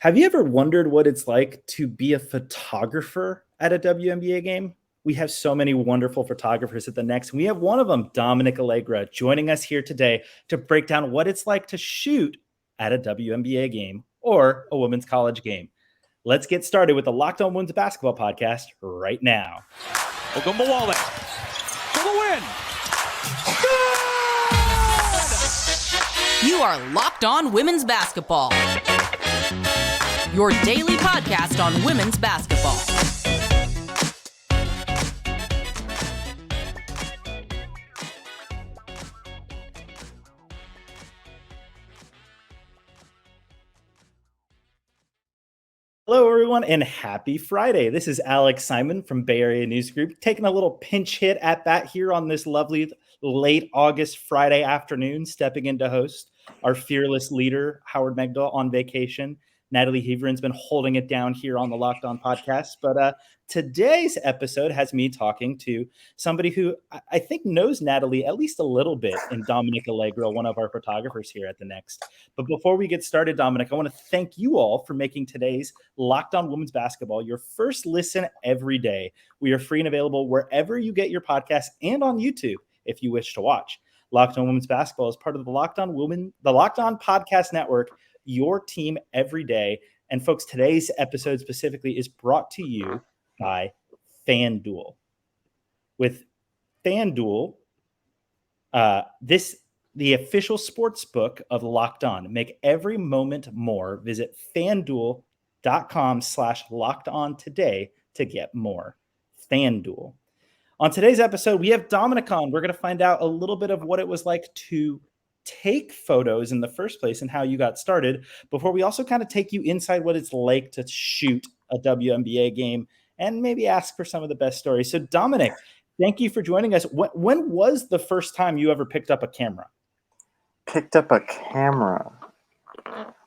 Have you ever wondered what it's like to be a photographer at a WNBA game? We have so many wonderful photographers at the Next. We have one of them, Domenic Allegra, joining us here today to break down what it's like to shoot at a WNBA game or a women's college game. Let's get started with the Locked On Women's Basketball podcast right now. Ogunbowale for the win. You are Locked On Women's Basketball, your daily podcast on women's basketball. Hello, everyone, and happy Friday. This is Alex Simon from Bay Area News Group, taking a little pinch hit at bat here on this lovely late August Friday afternoon, stepping in to host our fearless leader, Howard Megdal, on vacation. Natalie Heveren's been holding it down here on the Locked On podcast. But today's episode has me talking to somebody who I think knows Natalie at least a little bit, in Domenic Allegra, one of our photographers here at the Next. But before we get started, Domenic, I want to thank you all for making today's Locked On Women's Basketball your first listen every day. We are free and available wherever you get your podcasts and on YouTube if you wish to watch. Locked On Women's Basketball is part of the Locked On Podcast Network, your team every day. And folks, today's episode specifically is brought to you by FanDuel. With FanDuel, the official sports book of Locked On. Make every moment more. Visit FanDuel.com/LockedOn today to get more. FanDuel. On today's episode, we have Domenic on. We're going to find out a little bit of what it was like to take photos in the first place and how you got started, before we also kind of take you inside what it's like to shoot a WNBA game and maybe ask for some of the best stories. So Domenic, thank you for joining us. When was the first time you ever picked up a camera? Picked up a camera?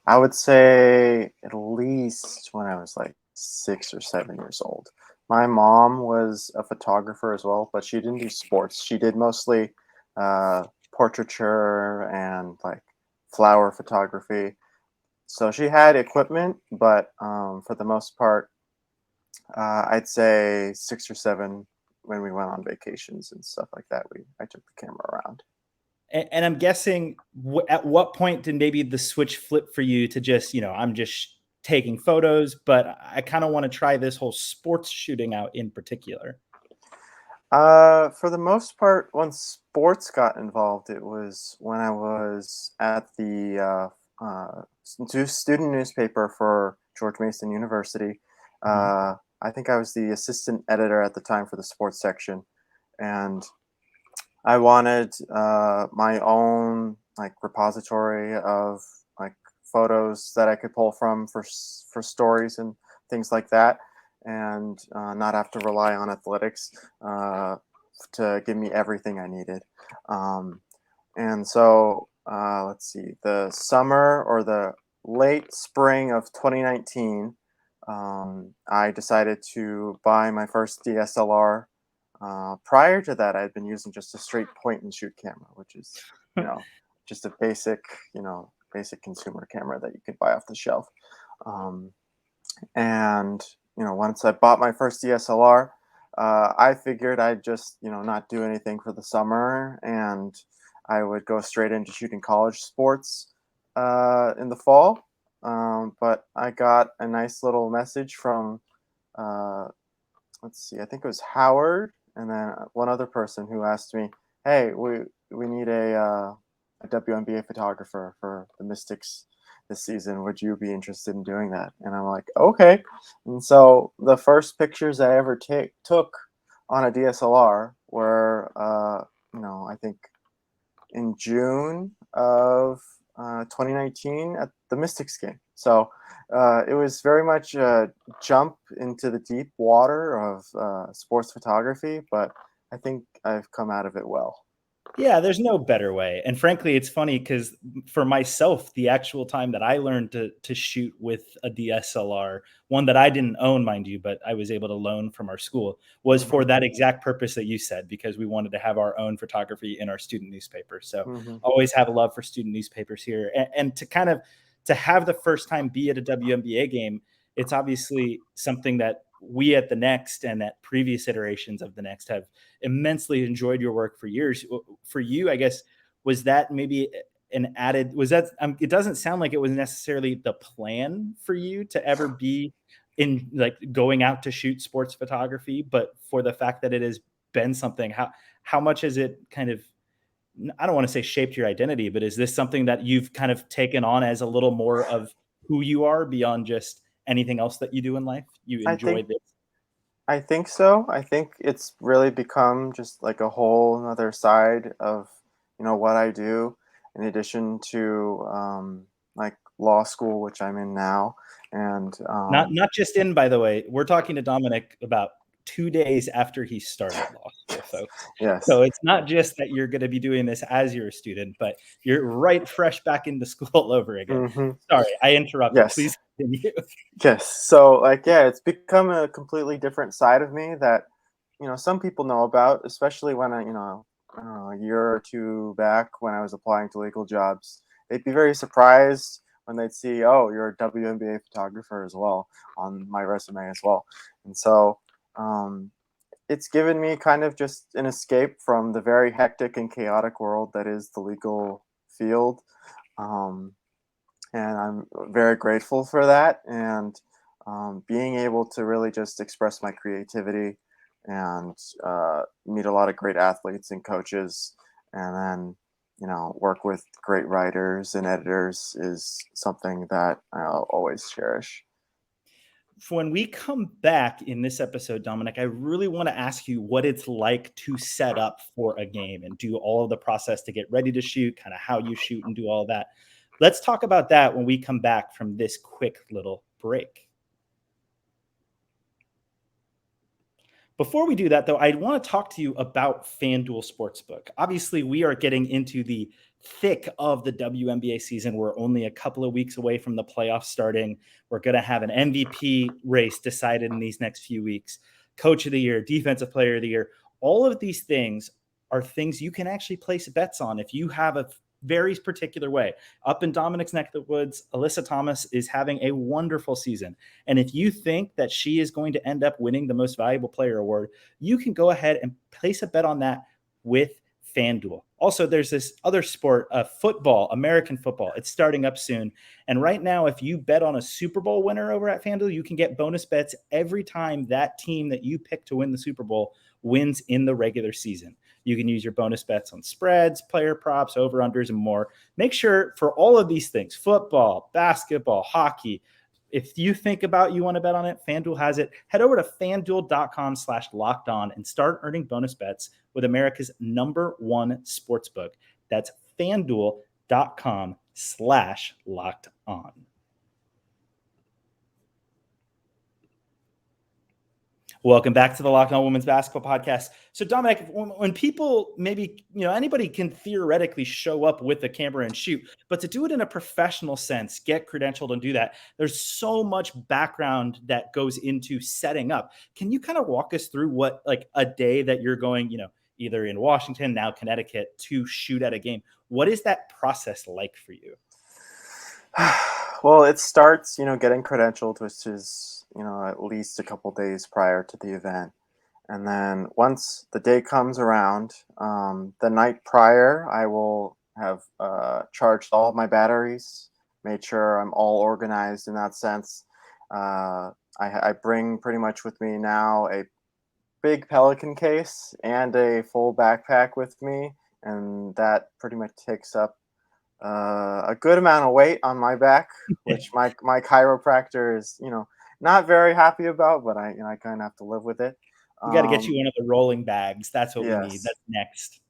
I would say at least when I was like 6 or 7 years old. My mom was a photographer as well, but she didn't do sports. She did mostly portraiture and like flower photography. So she had equipment, but for the most part, I'd say 6 or 7 when we went on vacations and stuff like that. I took the camera around. And I'm guessing at what point did maybe the switch flip for you to just, I'm just taking photos, but I kind of want to try this whole sports shooting out in particular? For the most part, when sports got involved, it was when I was at the student newspaper for George Mason University. I think I was the assistant editor at the time for the sports section, and I wanted my own like repository of like photos that I could pull from for stories and things like that, and not have to rely on athletics to give me everything I needed. And so let's see, the summer or the late spring of 2019, I decided to buy my first DSLR. Prior to that, I'd been using just a straight point and shoot camera, which is, just a basic consumer camera that you could buy off the shelf. And once I bought my first DSLR, I figured I'd just, not do anything for the summer, and I would go straight into shooting college sports in the fall. But I got a nice little message from, I think it was Howard, and then one other person who asked me, "Hey, we need a WNBA photographer for the Mystics this season. Would you be interested in doing that?" And I'm like, okay. And so the first pictures I ever took on a DSLR were, I think in June of 2019 at the Mystics game. So it was very much a jump into the deep water of sports photography, but I think I've come out of it well. Yeah, there's no better way. And frankly, it's funny because for myself, the actual time that I learned to shoot with a DSLR, one that I didn't own, mind you, but I was able to loan from our school, was for that exact purpose that you said, because we wanted to have our own photography in our student newspaper. So always have a love for student newspapers here. And to kind of to have the first time be at a WNBA game, it's obviously something that we at the Next and at previous iterations of the Next have immensely enjoyed your work for years. For you, I guess, was that maybe an added, was that, it doesn't sound like it was necessarily the plan for you to ever be in like going out to shoot sports photography, but for the fact that it has been something, how much has it kind of, I don't want to say shaped your identity, but is this something that you've kind of taken on as a little more of who you are beyond just anything else that you do in life? You I enjoy think this? I think so. I think it's really become just like a whole another side of, what I do, in addition to like law school, which I'm in now. And Not just in, by the way, we're talking to Domenic about 2 days after he started law school, folks. yes. So it's not just that you're going to be doing this as you're a student, but you're right fresh back into school all over again. hmm Sorry, I interrupted. Yes. Please continue. Yes. So like, yeah, it's become a completely different side of me that, some people know about, especially when I don't know, a year or two back when I was applying to legal jobs. They'd be very surprised when they'd see, oh, you're a WNBA photographer as well on my resume as well. And so um, it's given me kind of just an escape from the very hectic and chaotic world that is the legal field. Um, and I'm very grateful for that. And being able to really just express my creativity and meet a lot of great athletes and coaches, and then work with great writers and editors is something that I'll always cherish. When we come back in this episode, Domenic, I really want to ask you what it's like to set up for a game and do all of the process to get ready to shoot, kind of how you shoot and do all that. Let's talk about that when we come back from this quick little break. Before we do that, though, I want to talk to you about FanDuel Sportsbook. Obviously, we are getting into the thick of the WNBA season. We're only a couple of weeks away from the playoffs starting. We're going to have an MVP race decided in these next few weeks. Coach of the year, defensive player of the year. All of these things are things you can actually place bets on if you have a very particular way. Up in Dominic's neck of the woods, Alyssa Thomas is having a wonderful season. And if you think that she is going to end up winning the most valuable player award, you can go ahead and place a bet on that with FanDuel. Also, there's this other sport, football, American football. It's starting up soon. And right now, if you bet on a Super Bowl winner over at FanDuel, you can get bonus bets every time that team that you pick to win the Super Bowl wins in the regular season. You can use your bonus bets on spreads, player props, over-unders, and more. Make sure for all of these things, football, basketball, hockey, if you think about you want to bet on it, FanDuel has it. Head over to FanDuel.com/lockedon and start earning bonus bets with America's #1 sportsbook. That's FanDuel.com/lockedon. Welcome back to the Locked On Women's Basketball Podcast. So, Domenic, when people maybe, anybody can theoretically show up with a camera and shoot, but to do it in a professional sense, get credentialed and do that, there's so much background that goes into setting up. Can you kind of walk us through what, like, a day that you're going, either in Washington, now Connecticut, to shoot at a game? What is that process like for you? Well, it starts, getting credentialed, which is, at least a couple days prior to the event. And then once the day comes around, the night prior, I will have charged all of my batteries, made sure I'm all organized in that sense. I bring pretty much with me now a big Pelican case and a full backpack with me. And that pretty much takes up a good amount of weight on my back, which my chiropractor is, not very happy about, but I kind of have to live with it. We got to get you one of the rolling bags. That's what we need. Yes, That's next.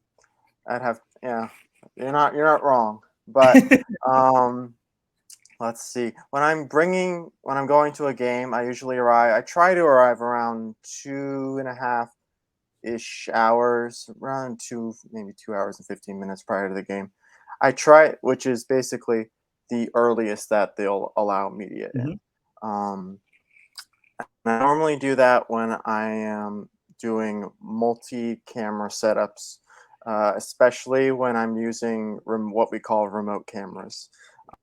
yeah, you're not wrong. But let's see. When I'm going to a game, I try to arrive around 2.5-ish hours, around maybe 2 hours and 15 minutes prior to the game. Which is basically the earliest that they'll allow media in. I normally do that when I am doing multi-camera setups, especially when I'm using what we call remote cameras.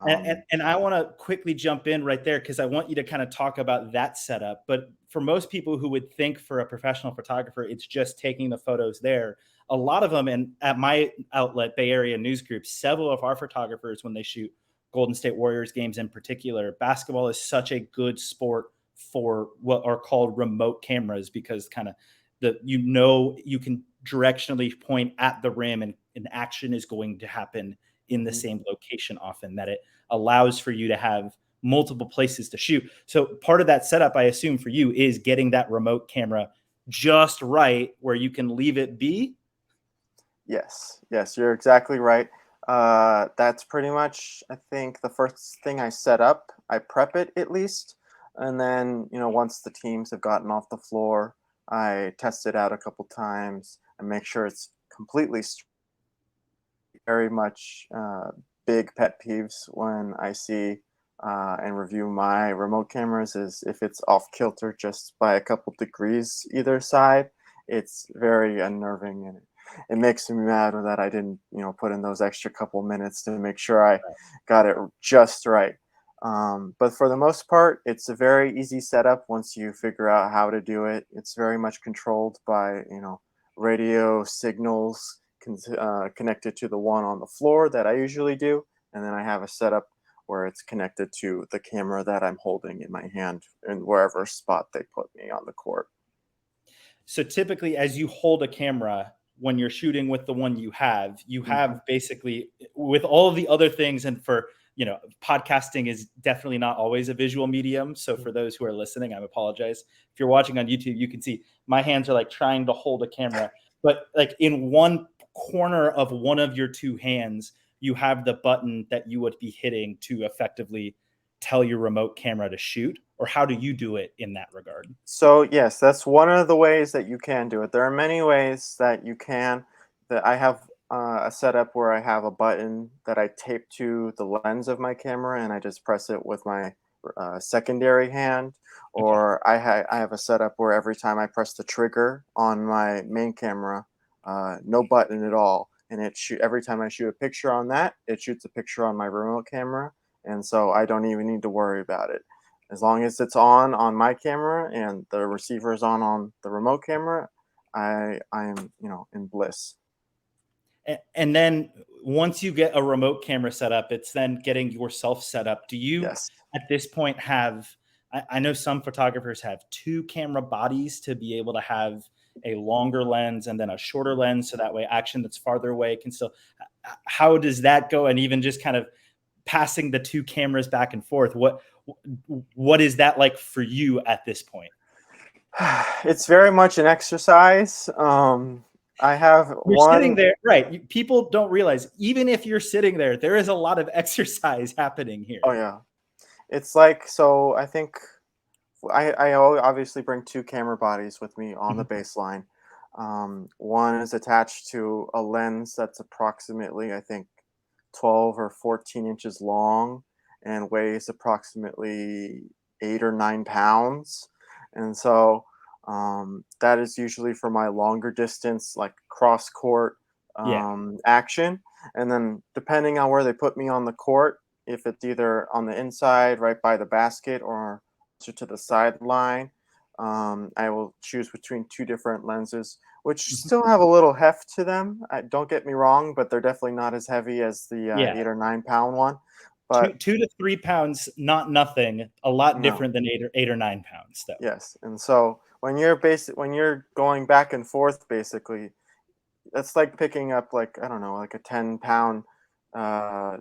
And I want to quickly jump in right there because I want you to kind of talk about that setup. But for most people who would think for a professional photographer, it's just taking the photos there. A lot of them, and at my outlet, Bay Area News Group, several of our photographers, when they shoot Golden State Warriors games in particular, basketball is such a good sport for what are called remote cameras because kind of you can directionally point at the rim and an action is going to happen in the same location often, that it allows for you to have multiple places to shoot. So part of that setup, I assume for you, is getting that remote camera just right where you can leave it be. Yes, you're exactly right. That's pretty much, I think, the first thing I set up. I prep it at least, and then once the teams have gotten off the floor, I test it out a couple times and make sure it's completely straight. Very much big pet peeves when I see and review my remote cameras is if it's off kilter just by a couple degrees either side. It's very unnerving, and it makes me mad that I didn't put in those extra couple minutes to make sure I got it just right. But for the most part, it's a very easy setup once you figure out how to do it. It's very much controlled by radio signals connected to the one on the floor that I usually do, and then I have a setup where it's connected to the camera that I'm holding in my hand in wherever spot they put me on the court. So typically, as you hold a camera, when you're shooting with the one you have basically with all of the other things, and for podcasting is definitely not always a visual medium. So for those who are listening, I apologize. If you're watching on YouTube, you can see my hands are like trying to hold a camera, but like in one corner of one of your two hands, you have the button that you would be hitting to effectively tell your remote camera to shoot. Or how do you do it in that regard? So yes, that's one of the ways that you can do it. There are many ways that you can. That I have a setup where I have a button that I tape to the lens of my camera, and I just press it with my secondary hand. Or I have a setup where every time I press the trigger on my main camera, no button at all, and every time I shoot a picture on that, it shoots a picture on my remote camera, and so I don't even need to worry about it. As long as it's on my camera and the receiver is on the remote camera, I am in bliss. And then once you get a remote camera set up, it's then getting yourself set up. Do you at this point have, I know some photographers have two camera bodies to be able to have a longer lens and then a shorter lens, so that way action that's farther away can still, how does that go? And even just kind of passing the two cameras back and forth, what is that like for you at this point? It's very much an exercise. I have You're sitting there, right? People don't realize, even if you're sitting there, there is a lot of exercise happening here. Oh yeah, it's like, so I think I obviously bring two camera bodies with me on the baseline. One is attached to a lens that's approximately, I think, 12 or 14 inches long and weighs approximately 8 or 9 pounds. And so that is usually for my longer distance, like cross court action. And then depending on where they put me on the court, if it's either on the inside, right by the basket, or to the sideline, I will choose between two different lenses, which still have a little heft to them. Don't get me wrong, but they're definitely not as heavy as the 8 or 9 pound one. But 2 to 3 pounds, not nothing. A lot different than 8 or 9 pounds, though. Yes, and so when you're going back and forth, basically, that's like picking up, like, I don't know, like a 10-pound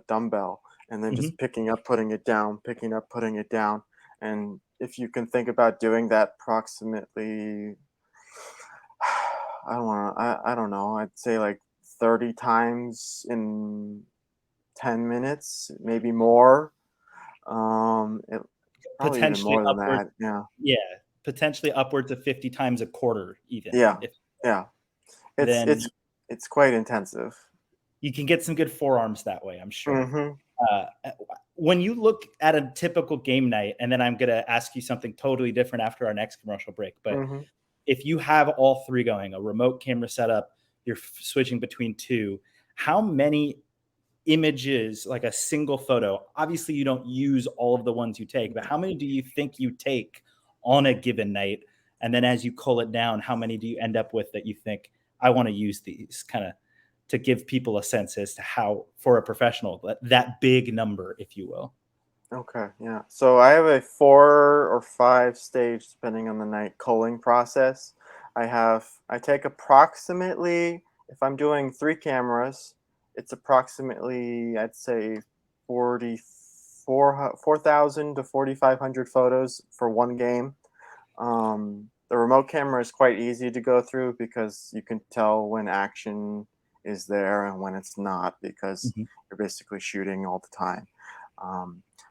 dumbbell, and then just picking up, putting it down, picking up, putting it down. And if you can think about doing that approximately, I don't know, I'd say like 30 times in 10 minutes, maybe more. Potentially even more than upwards. that. Yeah, potentially upwards of 50 times a quarter, even. Yeah. Then It's quite intensive. You can get some good forearms that way, I'm sure. Mm-hmm. When you look at a typical game night, and then I'm going to ask you something totally different after our next commercial break, but if you have all three going, a remote camera setup, you're switching between two, how many images, like a single photo? Obviously, you don't use all of the ones you take, but how many do you think you take on a given night? And then as you cull it down, how many do you end up with that you think, I want to use these, kind of to give people a sense as to how, for a professional, that big number, if you will? Okay, yeah. So I have a 4 or 5 stage, depending on the night, culling process. I take approximately, if I'm doing 3 cameras, it's approximately, I'd say, 4,000 to 4,500 photos for one game. The remote camera is quite easy to go through because you can tell when action is there and when it's not, because Mhm. you're basically shooting all the time.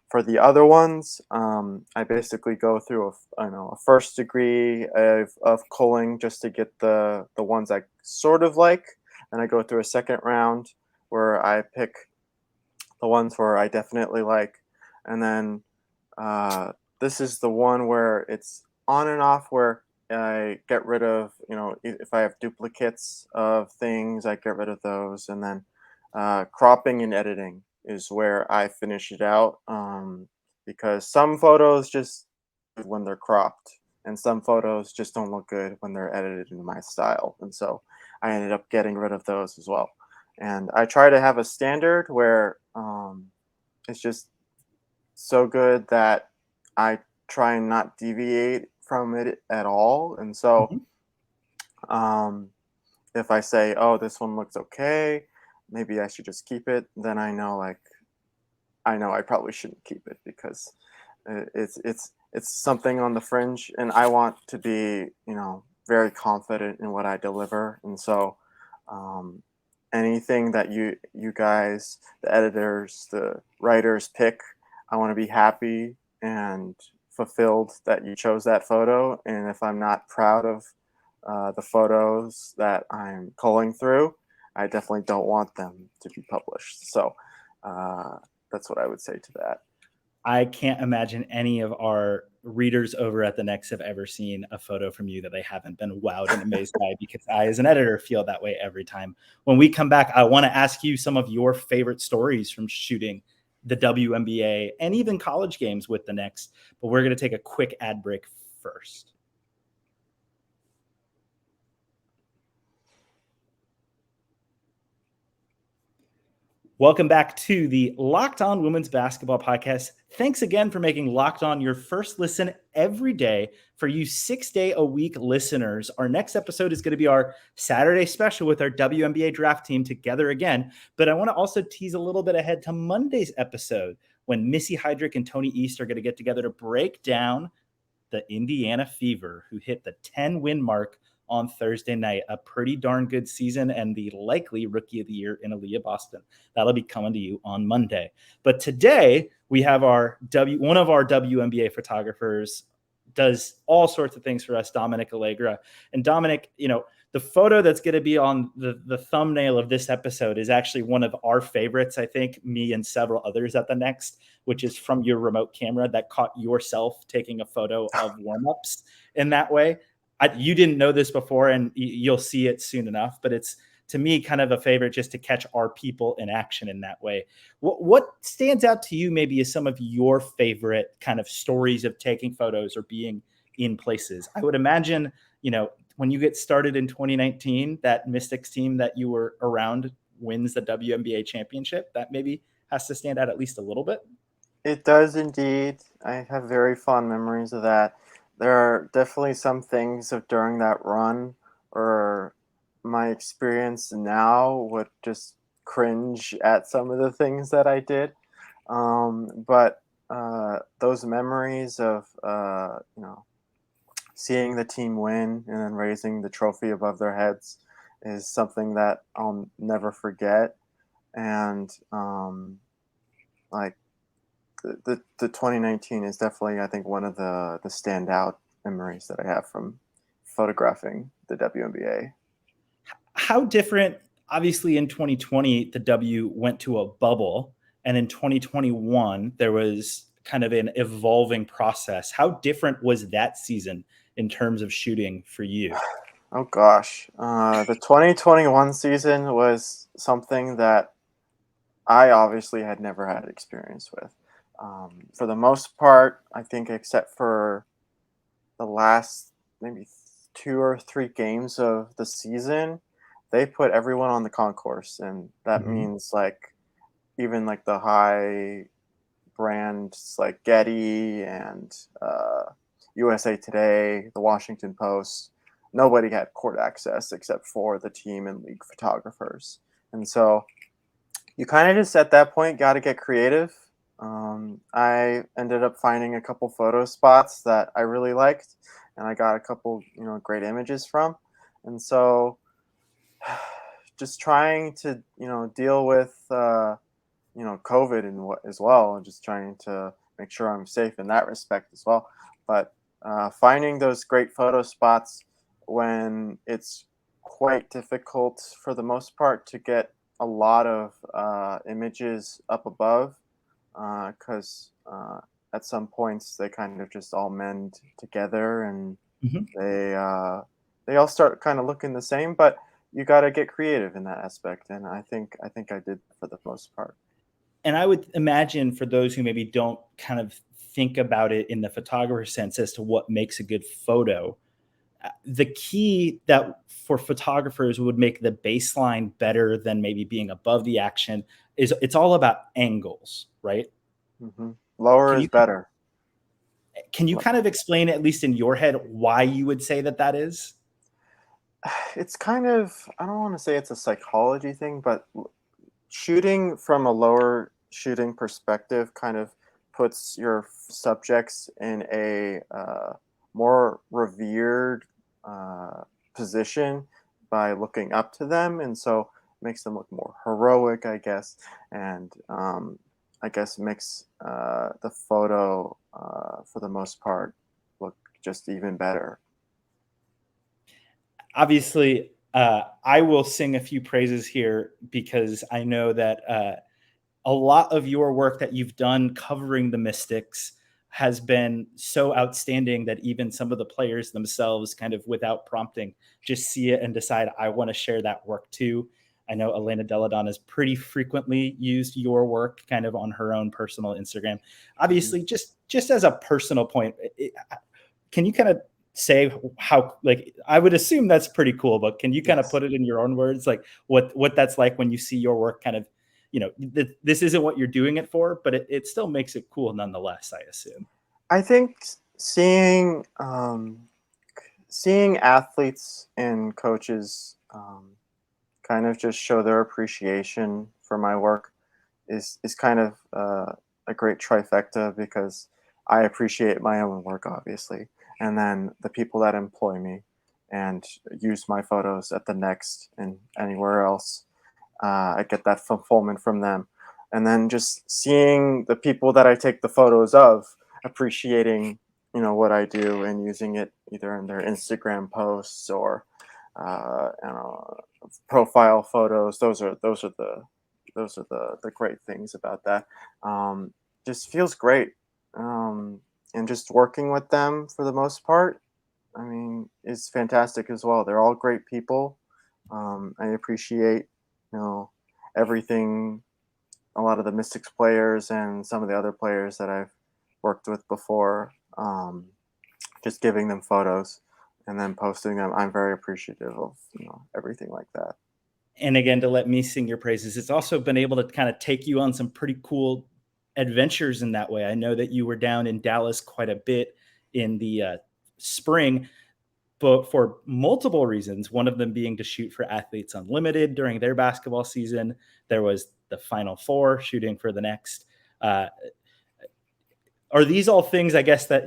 For the other ones, I basically go through a first degree of culling just to get the ones I sort of like. And I go through a second round where I pick the ones where I definitely like. And then this is the one where it's on and off, where I get rid of, if I have duplicates of things, I get rid of those. And then cropping and editing is where I finish it out, because some photos just when they're cropped, and some photos just don't look good when they're edited in my style. And so I ended up getting rid of those as well. And I try to have a standard where it's just so good that I try and not deviate from it at all. And so Mhm. um, if I say, oh, this one looks okay, maybe I should just keep it, then I know I probably shouldn't keep it, because it's something on the fringe, and I want to be, very confident in what I deliver. And so um, anything that you guys, the editors, the writers pick, I want to be happy and fulfilled that you chose that photo. And if I'm not proud of the photos that I'm culling through, I definitely don't want them to be published. So uh, that's what I would say to that. I can't imagine any of our readers over at the Next have ever seen a photo from you that they haven't been wowed and amazed by, because I, as an editor, feel that way every time. When we come back, I want to ask you some of your favorite stories from shooting the WNBA and even college games with the Next. But we're going to take a quick ad break first. Welcome back to the Locked On Women's Basketball Podcast. Thanks again for making Locked On your first listen every day. For you 6-day-a-week listeners, our next episode is going to be our Saturday special with our WNBA draft team together again. But I want to also tease a little bit ahead to Monday's episode, when Missy Heidrich and Tony East are going to get together to break down the Indiana Fever, who hit the 10-win mark on Thursday night. A pretty darn good season, and the likely Rookie of the Year in Aaliyah Boston. That'll be coming to you on Monday. But today we have one of our WNBA photographers, does all sorts of things for us, Domenic Allegra. And Domenic, the photo that's going to be on the thumbnail of this episode is actually one of our favorites, I think, me and several others at the Next, which is from your remote camera that caught yourself taking a photo of warmups in that way. You didn't know this before, and you'll see it soon enough, but it's, to me, kind of a favorite just to catch our people in action in that way. What stands out to you maybe as some of your favorite kind of stories of taking photos or being in places? I would imagine, when you get started in 2019, that Mystics team that you were around wins the WNBA championship. That maybe has to stand out at least a little bit. It does indeed. I have very fond memories of that. There are definitely some things of during that run, or my experience now would just cringe at some of the things that I did. But those memories of seeing the team win and then raising the trophy above their heads is something that I'll never forget. And like the 2019 is definitely, I think, one of the standout memories that I have from photographing the WNBA. How different, obviously in 2020, the W went to a bubble, and in 2021, there was kind of an evolving process. How different was that season in terms of shooting for you? Oh gosh, the 2021 season was something that I obviously had never had experience with. For the most part, I think except for the last maybe 2 or 3 games of the season, they put everyone on the concourse, and that Mhm. means like even like the high brands like Getty and USA Today, the Washington Post. Nobody had court access except for the team and league photographers, and so you kind of just at that point got to get creative. I ended up finding a couple photo spots that I really liked, and I got a couple, great images from. And so, just trying to, deal with, COVID and what as well, and just trying to make sure I'm safe in that respect as well. But finding those great photo spots when it's quite difficult for the most part to get a lot of images up above because at some points they kind of just all mend together and Mhm. they uh, they all start kind of looking the same. But you got to get creative in that aspect, and I think I did for the most part. And I would imagine for those who maybe don't kind of think about it in the photographer sense as to what makes a good photo, the key that for photographers would make the baseline better than maybe being above the action is it's all about angles, right? Lower Can is you better. can you kind of explain, at least in your head, why you would say that that is? It's kind of, I don't want to say it's a psychology thing, but shooting from a lower shooting perspective kind of puts your subjects in a more revered uh, position by looking up to them, and so makes them look more heroic, I guess, and I guess makes the photo for the most part look just even better. Obviously, I will sing a few praises here because I know that a lot of your work that you've done covering the Mystics has been so outstanding that even some of the players themselves, kind of without prompting, just see it and decide, I want to share that work too. I know Elena Deladon has pretty frequently used your work kind of on her own personal Instagram. Mhm. Obviously, just as a personal point, can you kind of say how, like, I would assume that's pretty cool, but can you kind of Yes. put it in your own words, like what that's like when you see your work kind of, this isn't what you're doing it for, but it still makes it cool nonetheless, I assume. I think seeing athletes and coaches kind of just show their appreciation for my work is kind of a great trifecta because I appreciate my own work obviously, and then the people that employ me and use my photos at the Next and anywhere else, I get that fulfillment from them, and then just seeing the people that I take the photos of appreciating what I do and using it either in their Instagram posts or profile photos. Those are the great things about that. Um, just feels great, and just working with them for the most part. I mean, is fantastic as well. They're all great people. I appreciate you know everything. A lot of the Mystics players and some of the other players that I've worked with before. Just giving them photos and then posting them. I'm very appreciative of everything like that. And again, to let me sing your praises, it's also been able to kind of take you on some pretty cool adventures in that way. I know that you were down in Dallas quite a bit in the spring, but for multiple reasons, one of them being to shoot for Athletes Unlimited during their basketball season. There was the Final Four shooting for the Next. Uh, are these all things, I guess, that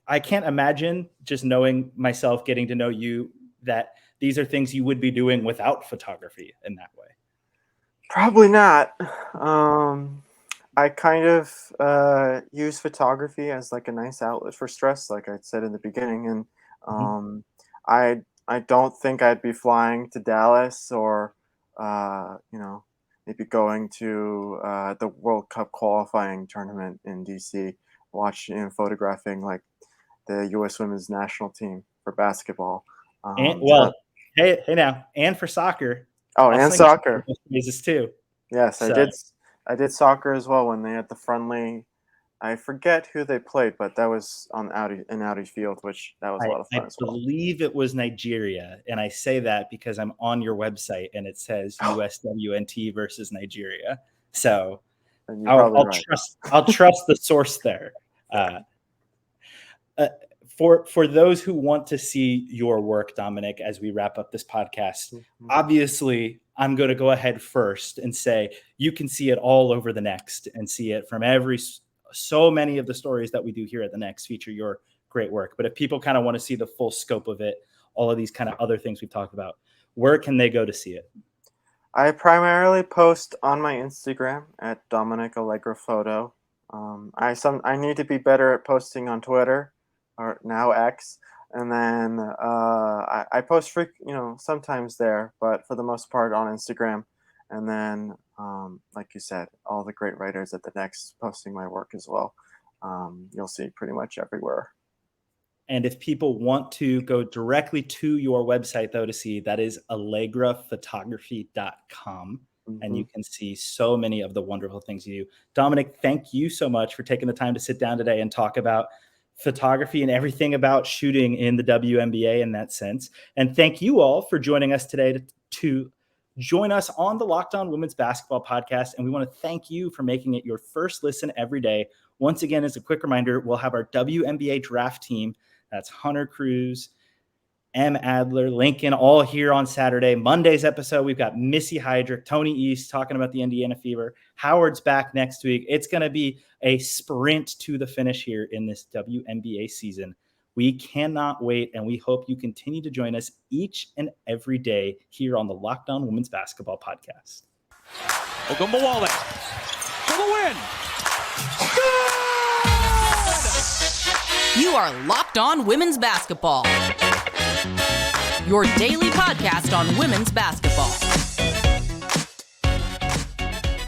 I can't imagine, just knowing myself, getting to know you, that these are things you would be doing without photography in that way? Probably not. I kind of use photography as like a nice outlet for stress, like I said in the beginning, and Mhm. um, I don't think I'd be flying to Dallas or maybe going to the World Cup qualifying tournament in DC, watching and photographing like the U.S. Women's National Team for basketball. And That, well, hey now, and for soccer, oh, I'll and sing a few of soccer. those praises too. Yes, I So did. I did soccer as well when they had the friendly. I forget who they played, but that was in Audi Field, which that was a lot of fun as well. I believe it was Nigeria, and I say that because I'm on your website and it says USWNT versus Nigeria. So I'll trust the source there. For those who want to see your work, Domenic, as we wrap up this podcast, obviously I'm going to go ahead first and say you can see it all over the Next and see it from so many of the stories that we do here at the Next feature your great work. But if people kind of want to see the full scope of it, all of these kind of other things we've talked about, where can they go to see it? I primarily post on my Instagram at Domenic Allegra Photo. I need to be better at posting on Twitter, or now X, and then I post sometimes there, but for the most part on Instagram. And then, like you said, all the great writers at the Next posting my work as well. You'll see pretty much everywhere. And if people want to go directly to your website, though, to see, that is allegraphotography.com. And you can see so many of the wonderful things you do. Domenic, thank you so much for taking the time to sit down today and talk about photography and everything about shooting in the WNBA in that sense. And thank you all for joining us today to join us on the Locked On Women's Basketball podcast. And we want to thank you for making it your first listen every day. Once again, as a quick reminder, we'll have our WNBA draft team. That's Hunter Cruz, M. Adler, Lincoln, all here on Saturday. Monday's episode, we've got Missy Heydrich, Tony East talking about the Indiana Fever. Howard's back next week. It's going to be a sprint to the finish here in this WNBA season. We cannot wait, and we hope you continue to join us each and every day here on the Locked On Women's Basketball podcast. Ogunbowale for the win. You are Locked On Women's Basketball, your daily podcast on women's basketball.